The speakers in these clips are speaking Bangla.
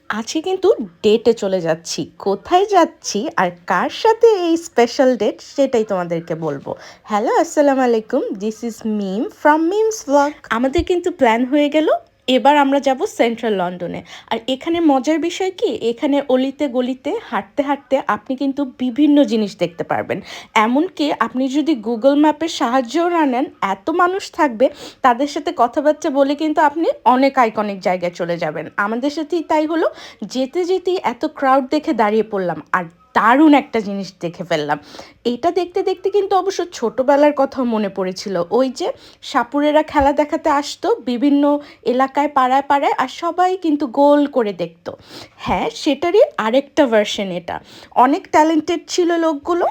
আজকে কিন্তু ডেটে চলে যাচ্ছি। কোথায় যাচ্ছি আর কার সাথে এই স্পেশাল ডেট সেটাই তোমাদেরকে বলবো। হ্যালো, আসসালামু আলাইকুম। দিস ইজ মিম ফ্রম মিমস ভ্লগ। আমাদের কিন্তু প্ল্যান হয়ে গেল। এবার আমরা যাব সেন্ট্রাল লন্ডনে। আর এখানে মজার বিষয় কি, এখানে অলিতে গলিতে হাঁটতে হাঁটতে আপনি কিন্তু বিভিন্ন জিনিস দেখতে পারবেন। এমনকি আপনি যদি গুগল ম্যাপের সাহায্যও না নেন, এত মানুষ থাকবে, তাদের সাথে কথাবার্তা বলে কিন্তু আপনি অনেক আইকনিক জায়গায় চলে যাবেন। আমাদের সাথেই তাই হলো। যেতে যেতেই এত ক্রাউড দেখে দাঁড়িয়ে পড়লাম আর দারুণ একটা জিনিস দেখে ফেললাম। এটা দেখতে দেখতে কিন্তু অবশ্য ছোটোবেলার কথাও মনে পড়েছিল। ওই যে সাপুড়েরা খেলা দেখাতে আসতো বিভিন্ন এলাকায়, পাড়ায় পাড়ায়, আর সবাই কিন্তু গোল করে দেখতো। হ্যাঁ, সেটারই আরেকটা ভার্সন এটা। অনেক ট্যালেন্টেড ছিল লোকগুলো।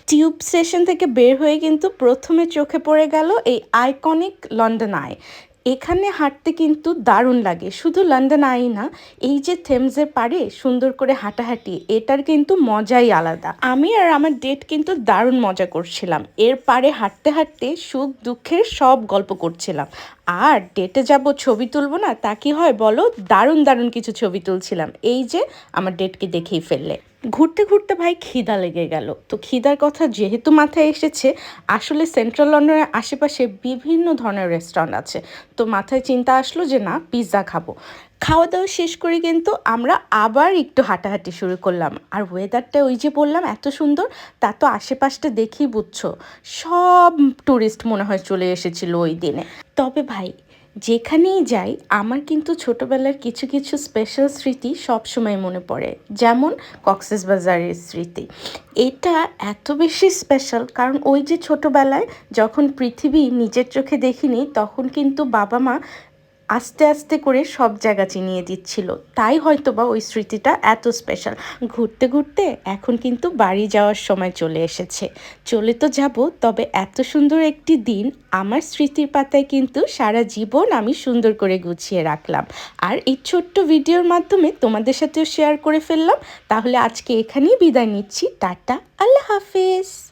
টিউব স্টেশন থেকে বের হয়ে কিন্তু প্রথমে চোখে পড়ে গেল এই আইকনিক লন্ডন আই। এখানে হাঁটতে কিন্তু দারুণ লাগে। শুধু লন্ডন আই না, এই যে থেমসের পাড়ে সুন্দর করে হাঁটাহাঁটি, এটার কিন্তু মজাই আলাদা। আমি আর আমার ডেট কিন্তু দারুণ মজা করছিলাম। এর পাড়ে হাঁটতে হাঁটতে সুখ দুঃখের সব গল্প করছিলাম। আর ডেটে যাব, ছবি তুলবো না তা কি হয় বলো? দারুণ দারুণ কিছু ছবি তুলছিলাম। এই যে আমার ডেটকে দেখেই ফেললে। ঘুরতে ঘুরতে ভাই খিদা লেগে গেল। তো খিদার কথা যেহেতু মাথায় এসেছে, আসলে সেন্ট্রাল লন্ডনের আশেপাশে বিভিন্ন ধরনের রেস্টুরেন্ট আছে। তো মাথায় চিন্তা আসলো যে না, পিৎজা খাবো। খাওয়া দাওয়া শেষ করে কিন্তু আমরা আবার একটু হাঁটাহাঁটি শুরু করলাম। আর ওয়েদারটা ওই যে বললাম এত সুন্দর, তা তো আশেপাশটা দেখেই বুঝছো সব ট্যুরিস্ট মনে হয় চলে এসেছিল ওই দিনে। তবে ভাই, যেখানেই যাই আমার কিন্তু ছোটোবেলার কিছু কিছু স্পেশাল স্মৃতি সবসময় মনে পড়ে। যেমন কক্সবাজারের স্মৃতি। এটা এত বেশি স্পেশাল কারণ ওই যে ছোটোবেলায় যখন পৃথিবী নিজের চোখে দেখিনি, তখন কিন্তু বাবা মা আস্তে আস্তে করে সব জায়গা চিনিয়ে দিচ্ছিল। তাই হয়তো বা ওই স্মৃতিটা এত স্পেশাল। ঘুরতে ঘুরতে এখন কিন্তু বাড়ি যাওয়ার সময় চলে এসেছে। চলে তো যাব, তবে এত সুন্দর একটি দিন আমার স্মৃতির পাতায় কিন্তু সারা জীবন আমি সুন্দর করে গুছিয়ে রাখলাম। আর এই ছোট্ট ভিডিওর মাধ্যমে তোমাদের সাথেও শেয়ার করে ফেললাম। তাহলে আজকে এখানেই বিদায় নিচ্ছি। টাটা, আল্লাহ হাফেজ।